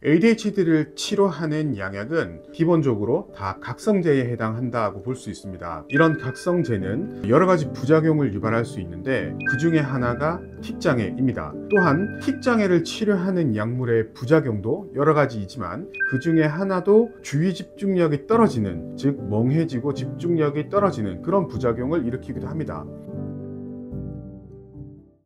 ADHD를 치료하는 양약은 기본적으로 다 각성제에 해당한다고 볼 수 있습니다. 이런 각성제는 여러 가지 부작용을 유발할 수 있는데 그 중에 하나가 틱장애입니다. 또한 틱장애를 치료하는 약물의 부작용도 여러 가지이지만 그 중에 하나도 주의 집중력이 떨어지는, 즉 멍해지고 집중력이 떨어지는 그런 부작용을 일으키기도 합니다.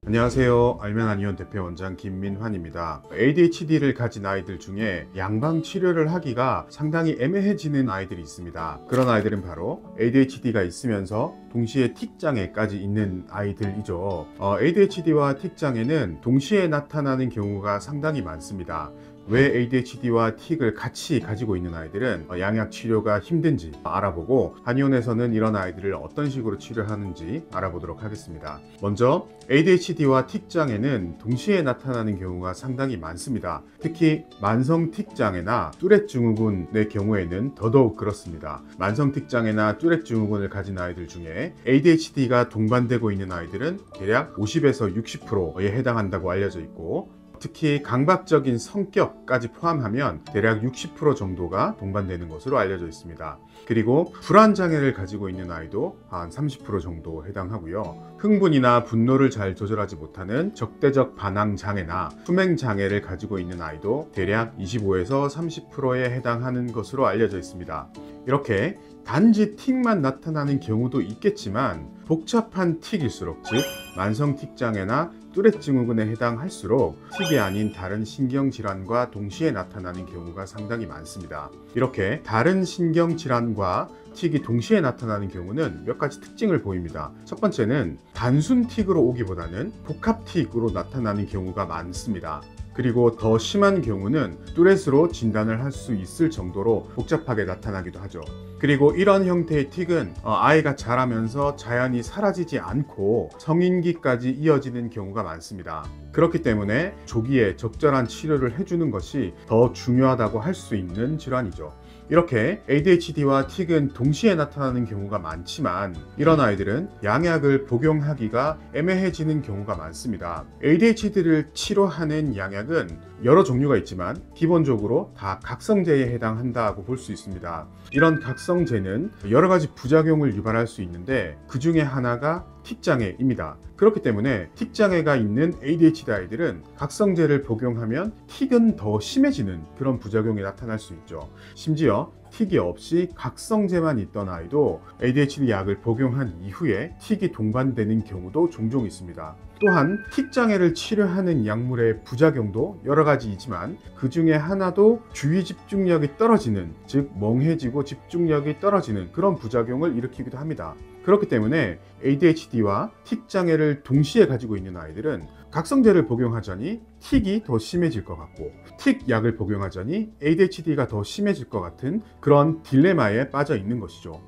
안녕하세요. 알면안이온 대표원장 김민환입니다. ADHD를 가진 아이들 중에 양방 치료를 하기가 상당히 애매해지는 아이들이 있습니다. 그런 아이들은 바로 ADHD가 있으면서 동시에 틱장애까지 있는 아이들이죠. ADHD와 틱장애는 동시에 나타나는 경우가 상당히 많습니다. 왜 ADHD와 틱을 같이 가지고 있는 아이들은 양약 치료가 힘든지 알아보고 한의원에서는 이런 아이들을 어떤 식으로 치료하는지 알아보도록 하겠습니다. 먼저 ADHD와 틱장애는 동시에 나타나는 경우가 상당히 많습니다. 특히 만성 틱장애나 뚜렛 증후군의 경우에는 더더욱 그렇습니다. 만성 틱장애나 뚜렛 증후군을 가진 아이들 중에 ADHD가 동반되고 있는 아이들은 대략 50에서 60%에 해당한다고 알려져 있고, 특히 강박적인 성격까지 포함하면 대략 60% 정도가 동반되는 것으로 알려져 있습니다. 그리고 불안장애를 가지고 있는 아이도 한 30% 정도 해당하고요. 흥분이나 분노를 잘 조절하지 못하는 적대적 반항장애나 수맹장애를 가지고 있는 아이도 대략 25에서 30%에 해당하는 것으로 알려져 있습니다. 이렇게 단지 틱만 나타나는 경우도 있겠지만 복잡한 틱일수록, 즉 만성 틱장애나 뚜렛 증후군에 해당할수록 틱이 아닌 다른 신경질환과 동시에 나타나는 경우가 상당히 많습니다. 이렇게 다른 신경질환과 틱이 동시에 나타나는 경우는 몇 가지 특징을 보입니다. 첫 번째는 단순 틱으로 오기보다는 복합 틱으로 나타나는 경우가 많습니다. 그리고 더 심한 경우는 뚜렛으로 진단을 할 수 있을 정도로 복잡하게 나타나기도 하죠. 그리고 이런 형태의 틱은 아이가 자라면서 자연히 사라지지 않고 성인기까지 이어지는 경우가 많습니다. 그렇기 때문에 조기에 적절한 치료를 해주는 것이 더 중요하다고 할 수 있는 질환이죠. 이렇게 ADHD와 틱은 동시에 나타나는 경우가 많지만 이런 아이들은 양약을 복용하기가 애매해지는 경우가 많습니다. ADHD를 치료하는 양약은 여러 종류가 있지만 기본적으로 다 각성제에 해당한다고 볼 수 있습니다. 이런 각성제는 여러 가지 부작용을 유발할 수 있는데 그 중에 하나가 틱장애입니다. 그렇기 때문에 틱장애가 있는 ADHD 아이들은 각성제를 복용하면 틱은 더 심해지는 그런 부작용이 나타날 수 있죠. 심지어 틱이 없이 각성제만 있던 아이도 ADHD 약을 복용한 이후에 틱이 동반되는 경우도 종종 있습니다. 또한 틱장애를 치료하는 약물의 부작용도 여러 가지이지만 그 중에 하나도 주의 집중력이 떨어지는, 즉 멍해지고 집중력이 떨어지는 그런 부작용을 일으키기도 합니다. 그렇기 때문에 ADHD와 틱장애를 동시에 가지고 있는 아이들은 각성제를 복용하자니 틱이 더 심해질 것 같고 틱 약을 복용하자니 ADHD가 더 심해질 것 같은 그런 딜레마에 빠져 있는 것이죠.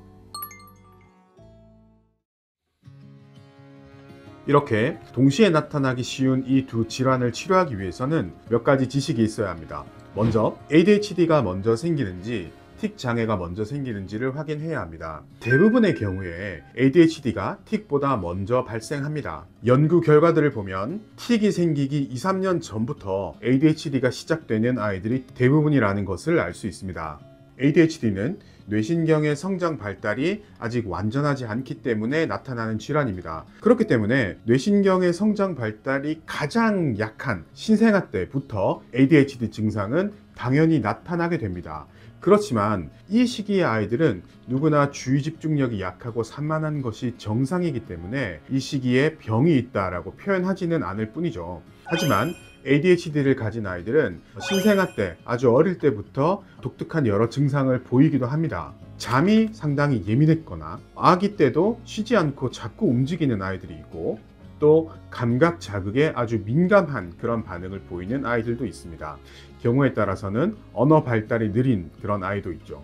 이렇게 동시에 나타나기 쉬운 이 두 질환을 치료하기 위해서는 몇 가지 지식이 있어야 합니다. 먼저 ADHD가 먼저 생기는지 틱 장애가 먼저 생기는지를 확인해야 합니다. 대부분의 경우에 ADHD가 틱보다 먼저 발생합니다. 연구 결과들을 보면 틱이 생기기 2~3년 전부터 ADHD가 시작되는 아이들이 대부분이라는 것을 알 수 있습니다. ADHD는 뇌신경의 성장 발달이 아직 완전하지 않기 때문에 나타나는 질환입니다. 그렇기 때문에 뇌신경의 성장 발달이 가장 약한 신생아 때부터 ADHD 증상은 당연히 나타나게 됩니다. 그렇지만 이 시기의 아이들은 누구나 주의 집중력이 약하고 산만한 것이 정상이기 때문에 이 시기에 병이 있다라고 표현하지는 않을 뿐이죠. 하지만 ADHD를 가진 아이들은 신생아 때, 아주 어릴 때부터 독특한 여러 증상을 보이기도 합니다. 잠이 상당히 예민했거나 아기 때도 쉬지 않고 자꾸 움직이는 아이들이 있고, 또 감각 자극에 아주 민감한 그런 반응을 보이는 아이들도 있습니다. 경우에 따라서는 언어 발달이 느린 그런 아이도 있죠.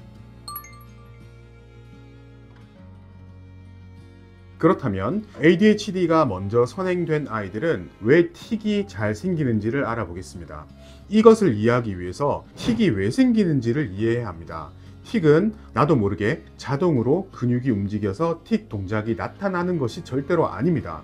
그렇다면 ADHD가 먼저 선행된 아이들은 왜 틱이 잘 생기는지를 알아보겠습니다. 이것을 이해하기 위해서 틱이 왜 생기는지를 이해해야 합니다. 틱은 나도 모르게 자동으로 근육이 움직여서 틱 동작이 나타나는 것이 절대로 아닙니다.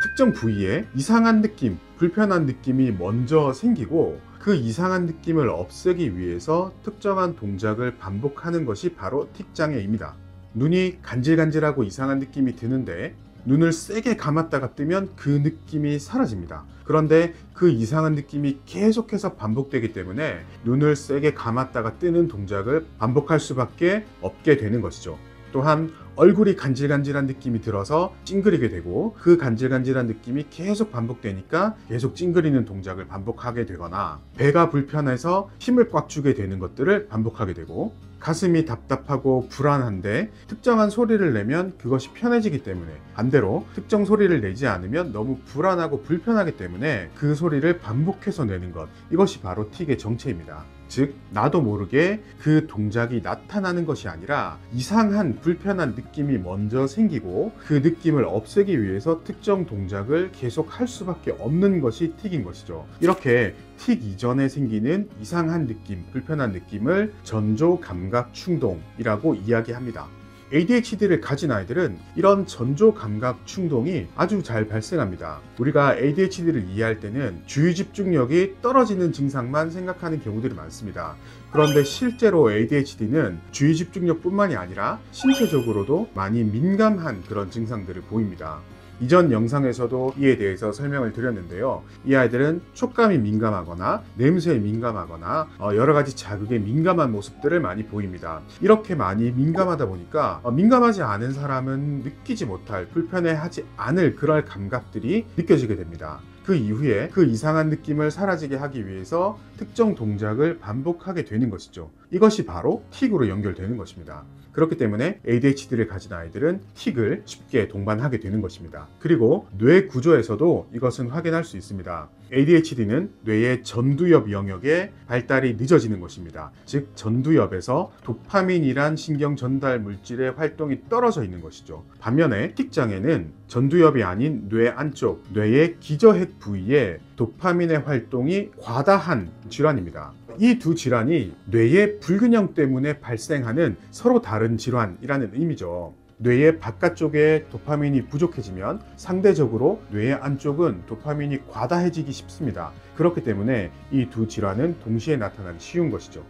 특정 부위에 이상한 느낌, 불편한 느낌이 먼저 생기고 그 이상한 느낌을 없애기 위해서 특정한 동작을 반복하는 것이 바로 틱장애입니다. 눈이 간질간질하고 이상한 느낌이 드는데 눈을 세게 감았다가 뜨면 그 느낌이 사라집니다. 그런데 그 이상한 느낌이 계속해서 반복되기 때문에 눈을 세게 감았다가 뜨는 동작을 반복할 수밖에 없게 되는 것이죠. 또한 얼굴이 간질간질한 느낌이 들어서 찡그리게 되고 그 간질간질한 느낌이 계속 반복되니까 계속 찡그리는 동작을 반복하게 되거나 배가 불편해서 힘을 꽉 주게 되는 것들을 반복하게 되고 가슴이 답답하고 불안한데 특정한 소리를 내면 그것이 편해지기 때문에 반대로 특정 소리를 내지 않으면 너무 불안하고 불편하기 때문에 그 소리를 반복해서 내는 것, 이것이 바로 틱의 정체입니다. 즉 나도 모르게 그 동작이 나타나는 것이 아니라 이상한 불편한 느낌이 먼저 생기고 그 느낌을 없애기 위해서 특정 동작을 계속 할 수밖에 없는 것이 틱인 것이죠. 이렇게 틱 이전에 생기는 이상한 느낌, 불편한 느낌을 전조 감각 충동이라고 이야기합니다. ADHD를 가진 아이들은 이런 전조 감각 충동이 아주 잘 발생합니다. 우리가 ADHD를 이해할 때는 주의 집중력이 떨어지는 증상만 생각하는 경우들이 많습니다. 그런데 실제로 ADHD는 주의 집중력뿐만이 아니라 신체적으로도 많이 민감한 그런 증상들을 보입니다. 이전 영상에서도 이에 대해서 설명을 드렸는데요. 이 아이들은 촉감이 민감하거나 냄새에 민감하거나 여러 가지 자극에 민감한 모습들을 많이 보입니다. 이렇게 많이 민감하다 보니까 민감하지 않은 사람은 느끼지 못할, 불편해하지 않을 그럴 감각들이 느껴지게 됩니다. 그 이후에 그 이상한 느낌을 사라지게 하기 위해서 특정 동작을 반복하게 되는 것이죠. 이것이 바로 틱으로 연결되는 것입니다. 그렇기 때문에 ADHD를 가진 아이들은 틱을 쉽게 동반하게 되는 것입니다. 그리고 뇌 구조에서도 이것은 확인할 수 있습니다. ADHD는 뇌의 전두엽 영역의 발달이 늦어지는 것입니다. 즉 전두엽에서 도파민이란 신경 전달 물질의 활동이 떨어져 있는 것이죠. 반면에 틱장애는 전두엽이 아닌 뇌 안쪽, 뇌의 기저핵 부위에 도파민의 활동이 과다한 질환입니다. 이 두 질환이 뇌의 불균형 때문에 발생하는 서로 다른 질환이라는 의미죠. 뇌의 바깥쪽에 도파민이 부족해지면 상대적으로 뇌의 안쪽은 도파민이 과다해지기 쉽습니다. 그렇기 때문에 이 두 질환은 동시에 나타나기 쉬운 것이죠.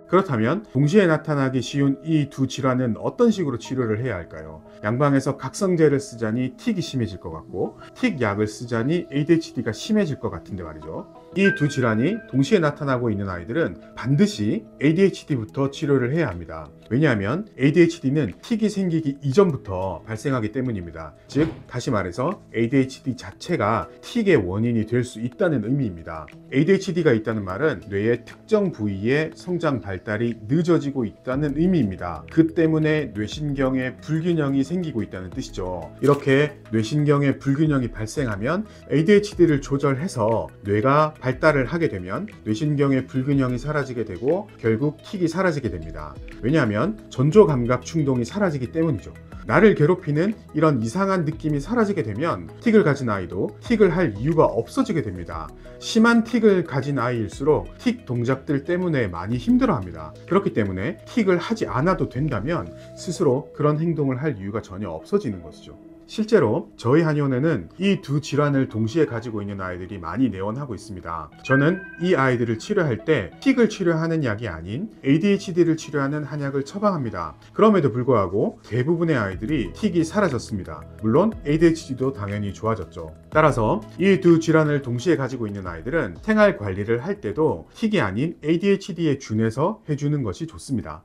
그렇다면 동시에 나타나기 쉬운 이 두 질환은 어떤 식으로 치료를 해야 할까요? 양방에서 각성제를 쓰자니 틱이 심해질 것 같고 틱 약을 쓰자니 ADHD가 심해질 것 같은데 말이죠. 이 두 질환이 동시에 나타나고 있는 아이들은 반드시 ADHD부터 치료를 해야 합니다. 왜냐하면 ADHD는 틱이 생기기 이전부터 발생하기 때문입니다. 즉 다시 말해서 ADHD 자체가 틱의 원인이 될 수 있다는 의미입니다. ADHD가 있다는 말은 뇌의 특정 부위의 성장 발달이 늦어지고 있다는 의미입니다. 그 때문에 뇌신경의 불균형이 생기고 있다는 뜻이죠. 이렇게 뇌신경의 불균형이 발생하면 ADHD를 조절해서 뇌가 발달을 하게 되면 뇌신경의 불균형이 사라지게 되고 결국 틱이 사라지게 됩니다. 왜냐하면 전조 감각 충동이 사라지기 때문이죠. 나를 괴롭히는 이런 이상한 느낌이 사라지게 되면 틱을 가진 아이도 틱을 할 이유가 없어지게 됩니다. 심한 틱을 가진 아이일수록 틱 동작들 때문에 많이 힘들어합니다. 그렇기 때문에 틱을 하지 않아도 된다면 스스로 그런 행동을 할 이유가 전혀 없어지는 것이죠. 실제로 저희 한의원에는 이 두 질환을 동시에 가지고 있는 아이들이 많이 내원하고 있습니다. 저는 이 아이들을 치료할 때 틱을 치료하는 약이 아닌 ADHD를 치료하는 한약을 처방합니다. 그럼에도 불구하고 대부분의 아이들이 틱이 사라졌습니다. 물론 ADHD도 당연히 좋아졌죠. 따라서 이 두 질환을 동시에 가지고 있는 아이들은 생활 관리를 할 때도 틱이 아닌 ADHD에 준해서 해주는 것이 좋습니다.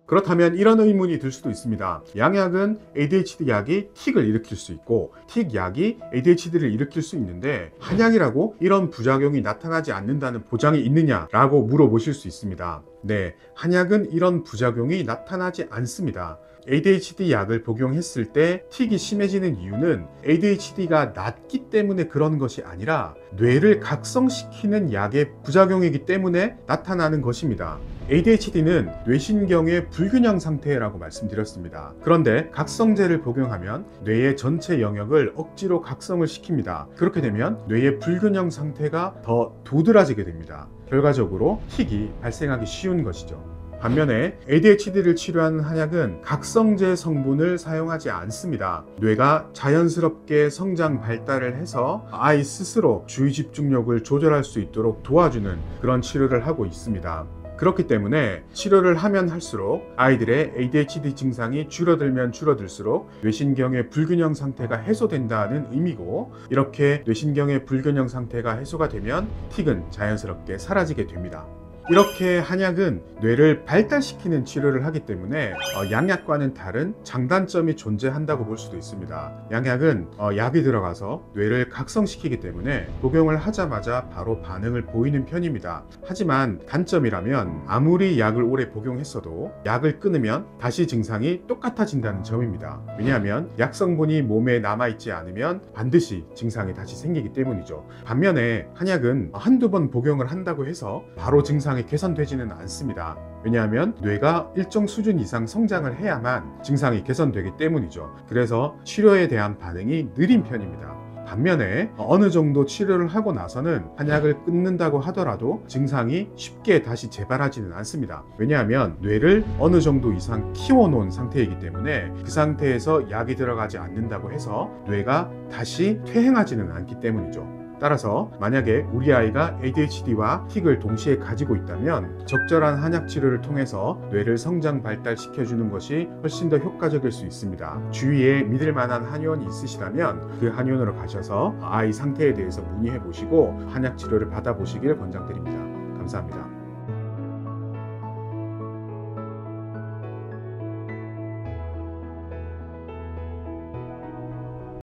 그렇다면 이런 의문이 들 수도 있습니다. 양약은 ADHD 약이 틱을 일으킬 수 있고 틱 약이 ADHD를 일으킬 수 있는데 한약이라고 이런 부작용이 나타나지 않는다는 보장이 있느냐라고 물어보실 수 있습니다. 네, 한약은 이런 부작용이 나타나지 않습니다. ADHD 약을 복용했을 때 틱이 심해지는 이유는 ADHD가 낫기 때문에 그런 것이 아니라 뇌를 각성시키는 약의 부작용이기 때문에 나타나는 것입니다. ADHD는 뇌신경의 불균형 상태라고 말씀드렸습니다. 그런데 각성제를 복용하면 뇌의 전체 영역을 억지로 각성을 시킵니다. 그렇게 되면 뇌의 불균형 상태가 더 도드라지게 됩니다. 결과적으로 틱이 발생하기 쉬운 것이죠. 반면에 ADHD를 치료하는 한약은 각성제 성분을 사용하지 않습니다. 뇌가 자연스럽게 성장 발달을 해서 아이 스스로 주의 집중력을 조절할 수 있도록 도와주는 그런 치료를 하고 있습니다. 그렇기 때문에 치료를 하면 할수록 아이들의 ADHD 증상이 줄어들면 줄어들수록 뇌신경의 불균형 상태가 해소된다는 의미고, 이렇게 뇌신경의 불균형 상태가 해소가 되면 틱은 자연스럽게 사라지게 됩니다. 이렇게 한약은 뇌를 발달시키는 치료를 하기 때문에 양약과는 다른 장단점이 존재한다고 볼 수도 있습니다. 양약은 약이 들어가서 뇌를 각성시키기 때문에 복용을 하자마자 바로 반응을 보이는 편입니다. 하지만 단점이라면 아무리 약을 오래 복용했어도 약을 끊으면 다시 증상이 똑같아진다는 점입니다. 왜냐하면 약 성분이 몸에 남아있지 않으면 반드시 증상이 다시 생기기 때문이죠. 반면에 한약은 한두 번 복용을 한다고 해서 바로 증상이 개선되지는 않습니다. 왜냐하면 뇌가 일정 수준 이상 성장을 해야만 증상이 개선되기 때문이죠. 그래서 치료에 대한 반응이 느린 편입니다. 반면에 어느 정도 치료를 하고 나서는 한약을 끊는다고 하더라도 증상이 쉽게 다시 재발하지는 않습니다. 왜냐하면 뇌를 어느 정도 이상 키워놓은 상태이기 때문에 그 상태에서 약이 들어가지 않는다고 해서 뇌가 다시 퇴행하지는 않기 때문이죠. 따라서 만약에 우리 아이가 ADHD와 틱을 동시에 가지고 있다면 적절한 한약 치료를 통해서 뇌를 성장 발달시켜주는 것이 훨씬 더 효과적일 수 있습니다. 주위에 믿을 만한 한의원이 있으시다면 그 한의원으로 가셔서 아이 상태에 대해서 문의해 보시고 한약 치료를 받아보시길 권장드립니다. 감사합니다.